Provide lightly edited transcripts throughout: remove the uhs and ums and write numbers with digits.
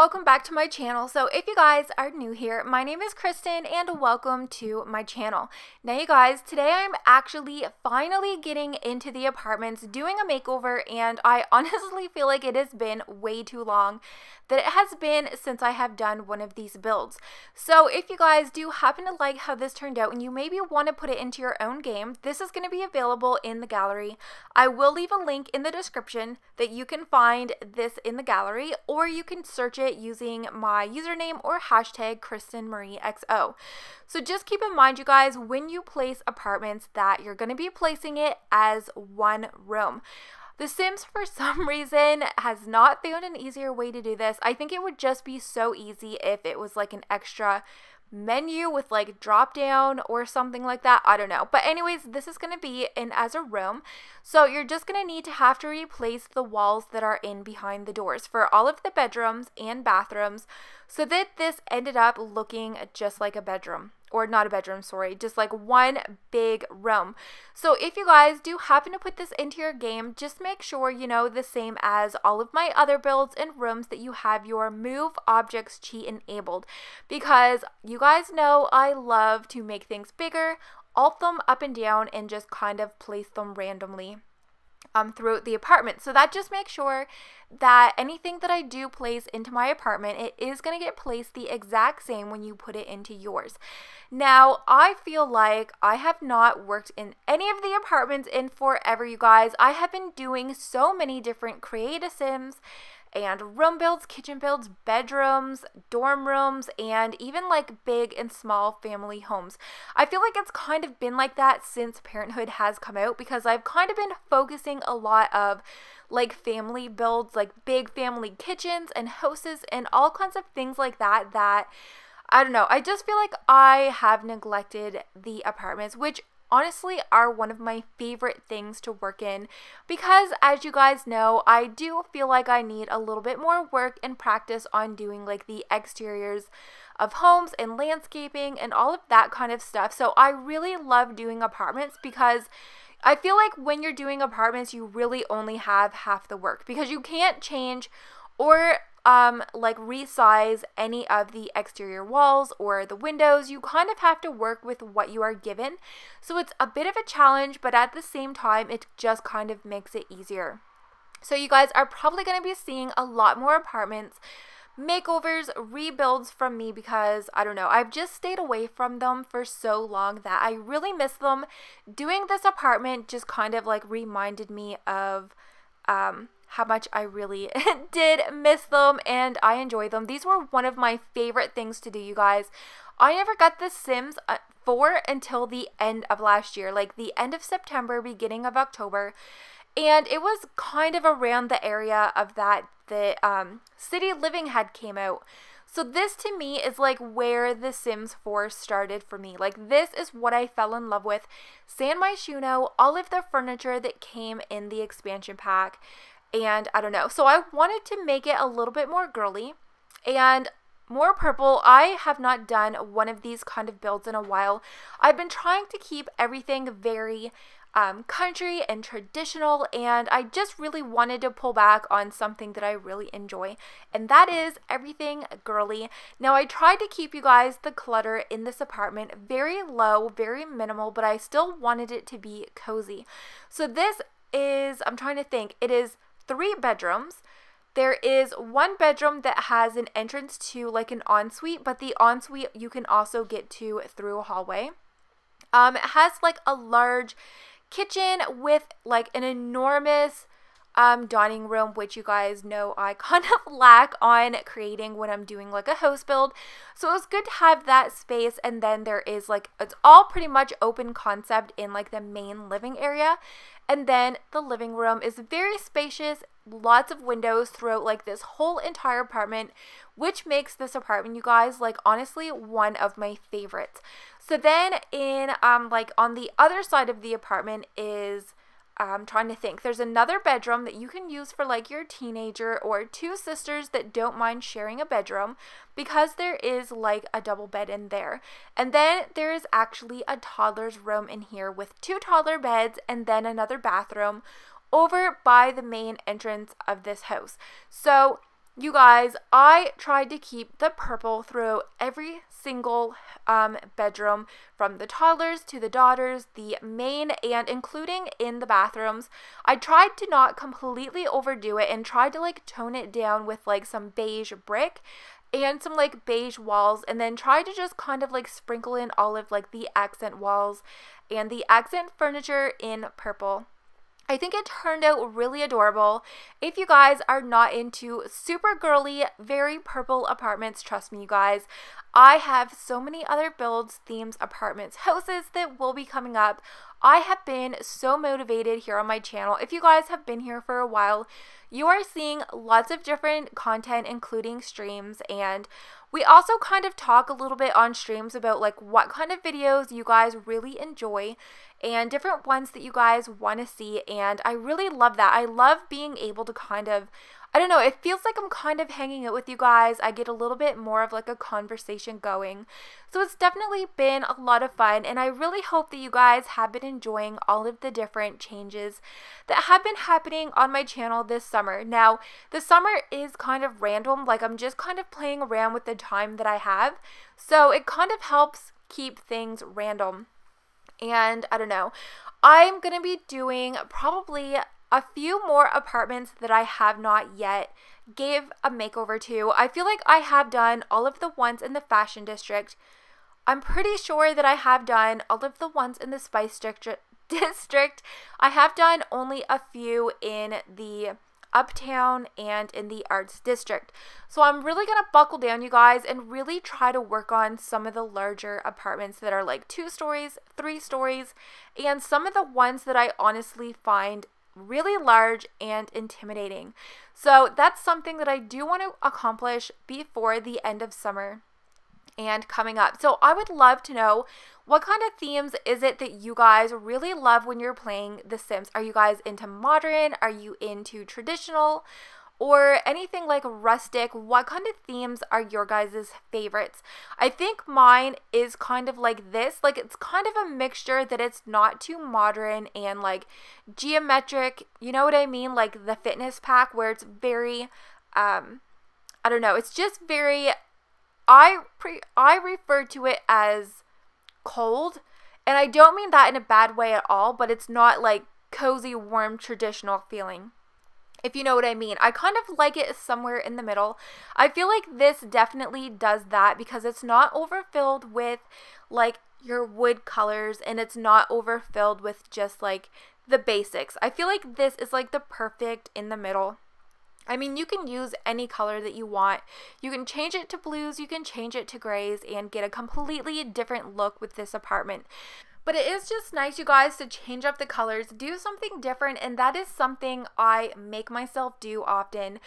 welcome back to my channel. So if you guys are new here, my name is Kristen and welcome to my channel. Now you guys, today I'm actually finally getting into the apartments, doing a makeover, and I honestly feel like it has been way too long that it has been since I have done one of these builds. So if you guys do happen to like how this turned out and you maybe want to put it into your own game, this is going to be available in the gallery. I will leave a link in the description that you can find this in the gallery, or you can search it using my username or hashtag KrystinMyrieXo. So just keep in mind, you guys, when you place apartments that you're going to be placing it as one room. The Sims, for some reason, has not found an easier way to do this. I think it would just be so easy if it was like an extra menu with like drop down or something like that. I don't know. But anyways, this is going to be in as a room. So you're just going to have to replace the walls that are in behind the doors for all of the bedrooms and bathrooms so that this ended up looking just like a bedroom. Or not a bedroom, sorry, just like one big room. So if you guys do happen to put this into your game, just make sure you know the same as all of my other builds and rooms that you have your move objects cheat enabled, because you guys know I love to make things bigger, alt them up and down, and just kind of place them randomly throughout the apartment. So that just makes sure that anything that I do place into my apartment, it is going to get placed the exact same when you put it into yours. Now, I feel like I have not worked in any of the apartments in forever, you guys. I have been doing so many different creative Sims and room builds, kitchen builds, bedrooms, dorm rooms, and even like big and small family homes. I feel like it's kind of been like that since Parenthood has come out, because I've kind of been focusing a lot of like family builds, like big family kitchens and houses and all kinds of things like that I don't know, I just feel like I have neglected the apartments, which honestly are one of my favorite things to work in, because as you guys know, I do feel like I need a little bit more work and practice on doing like the exteriors of homes and landscaping and all of that kind of stuff. So I really love doing apartments, because I feel like when you're doing apartments, you really only have half the work, because you can't change or like resize any of the exterior walls or the windows. You kind of have to work with what you are given. So it's a bit of a challenge, but at the same time, it just kind of makes it easier. So you guys are probably going to be seeing a lot more apartments, makeovers, rebuilds from me, because I don't know, I've just stayed away from them for so long that I really miss them. Doing this apartment just kind of like reminded me of how much I really did miss them, and I enjoy them. These were one of my favorite things to do, you guys. I never got The Sims 4 until the end of last year, like the end of September, beginning of October, and it was kind of around the area of that the City Living had came out. So this to me is like where The Sims 4 started for me. Like this is what I fell in love with. San Myshuno, all of the furniture that came in the expansion pack, and I don't know. So I wanted to make it a little bit more girly and more purple. I have not done one of these kind of builds in a while. I've been trying to keep everything very country and traditional, and I just really wanted to pull back on something that I really enjoy, and that is everything girly. Now I tried to keep, you guys, the clutter in this apartment very low, very minimal, but I still wanted it to be cozy. So this is, I'm trying to think, it is 3 bedrooms. There is 1 bedroom that has an entrance to like an ensuite, but the ensuite you can also get to through a hallway. It has like a large kitchen with like an enormous dining room, which you guys know I kind of lack on creating when I'm doing like a house build. So it was good to have that space. And then there is like, it's all pretty much open concept in like the main living area. And then the living room is very spacious, lots of windows throughout like this whole entire apartment, which makes this apartment, you guys, like honestly one of my favorites. So then in like on the other side of the apartment is, I'm trying to think, there's another bedroom that you can use for like your teenager or 2 sisters that don't mind sharing a bedroom, because there is like a double bed in there. And then there is actually a toddler's room in here with 2 toddler beds, and then another bathroom over by the main entrance of this house. So You guys, I tried to keep the purple through every single bedroom, from the toddlers to the daughters, the main, and including in the bathrooms. I tried to not completely overdo it and tried to like tone it down with like some beige brick and some like beige walls, and then tried to just kind of like sprinkle in all of like the accent walls and the accent furniture in purple. I think it turned out really adorable. If you guys are not into super girly, very purple apartments, trust me you guys, I have so many other builds, themes, apartments, houses that will be coming up. I have been so motivated here on my channel. If you guys have been here for a while, you are seeing lots of different content, including streams, and we also kind of talk a little bit on streams about like what kind of videos you guys really enjoy and different ones that you guys want to see, and I really love that. I love being able to kind of, I don't know, it feels like I'm kind of hanging out with you guys. I get a little bit more of like a conversation going. So it's definitely been a lot of fun, and I really hope that you guys have been enjoying all of the different changes that have been happening on my channel this summer. Now, the summer is kind of random, like I'm just kind of playing around with the time that I have. So it kind of helps keep things random. And I don't know, I'm going to be doing probably a few more apartments that I have not yet gave a makeover to. I feel like I have done all of the ones in the fashion district. I'm pretty sure that I have done all of the ones in the spice district. I have done only a few in the uptown and in the arts district. So I'm really going to buckle down, you guys, and really try to work on some of the larger apartments that are like 2 stories, 3 stories, and some of the ones that I honestly find really large and intimidating. So that's something that I do want to accomplish before the end of summer and coming up. So I would love to know, what kind of themes is it that you guys really love when you're playing The Sims? Are you guys into modern? Are you into traditional? Or anything like rustic? What kind of themes are your guys' favorites? I think mine is kind of like this. Like, it's kind of a mixture that it's not too modern and like geometric. You know what I mean? Like the fitness pack, where it's very, I don't know. It's just very, I refer to it as cold, and I don't mean that in a bad way at all, but it's not like cozy, warm, traditional feeling, if you know what I mean. I kind of like it somewhere in the middle. I feel like this definitely does that because it's not overfilled with like your wood colors, and it's not overfilled with just like the basics. I feel like this is like the perfect in the middle. I mean, you can use any color that you want. You can change it to blues, you can change it to grays, and get a completely different look with this apartment. But it is just nice, you guys, to change up the colors, do something different, and that is something I make myself do often.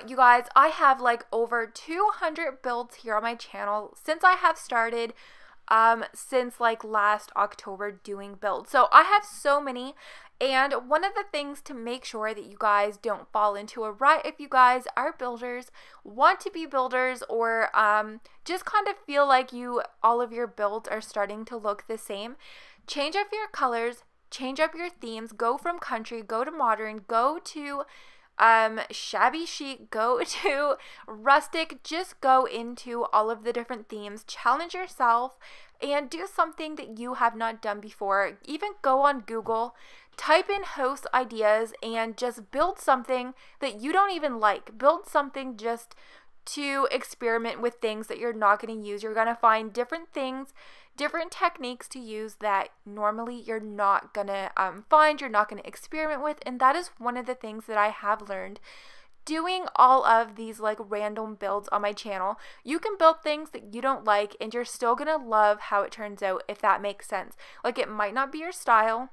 You guys, I have like over 200 builds here on my channel since I have started, since like last October doing builds. So I have so many. And one of the things to make sure that you guys don't fall into a rut, if you guys are builders, want to be builders, or just kind of feel like all of your builds are starting to look the same, change up your colors, change up your themes, go from country, go to modern, go to shabby chic, go to rustic, just go into all of the different themes, challenge yourself, and do something that you have not done before. Even go on Google, type in house ideas, and just build something that you don't even like. Build something just to experiment with things that you're not going to use. You're going to find different things, different techniques to use that normally you're not going to find, you're not going to experiment with, and that is one of the things that I have learned doing all of these like random builds on my channel. You can build things that you don't like, and you're still going to love how it turns out, if that makes sense. Like, it might not be your style,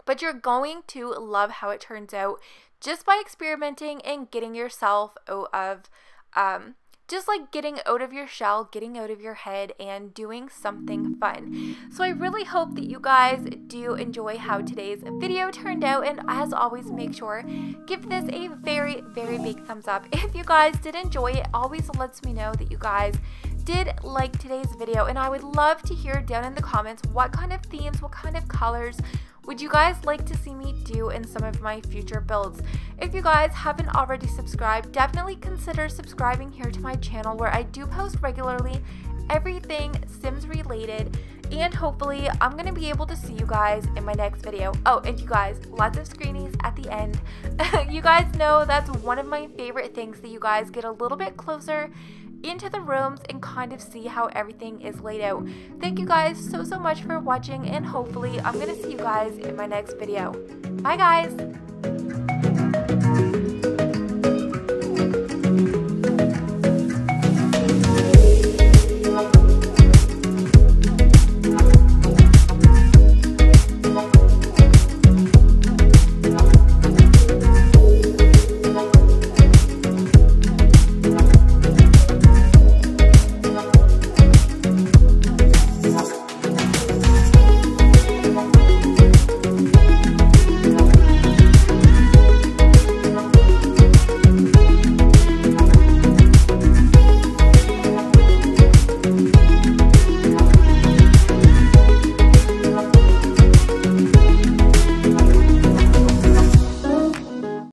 but you're going to love how it turns out just by experimenting and getting yourself out of, just like getting out of your shell, getting out of your head, and doing something fun. So I really hope that you guys do enjoy how today's video turned out, and as always, make sure, give this a very, very big thumbs up. If you guys did enjoy it, always lets me know that you guys did like today's video, and I would love to hear down in the comments what kind of themes, what kind of colors, would you guys like to see me do in some of my future builds. If you guys haven't already subscribed, definitely consider subscribing here to my channel where I do post regularly everything Sims related, and hopefully I'm going to be able to see you guys in my next video. Oh, and you guys, lots of screenies at the end. You guys know that's one of my favorite things, that you guys get a little bit closer into the rooms and kind of see how everything is laid out. Thank you guys so much for watching, and hopefully I'm going to see you guys in my next video. Bye guys!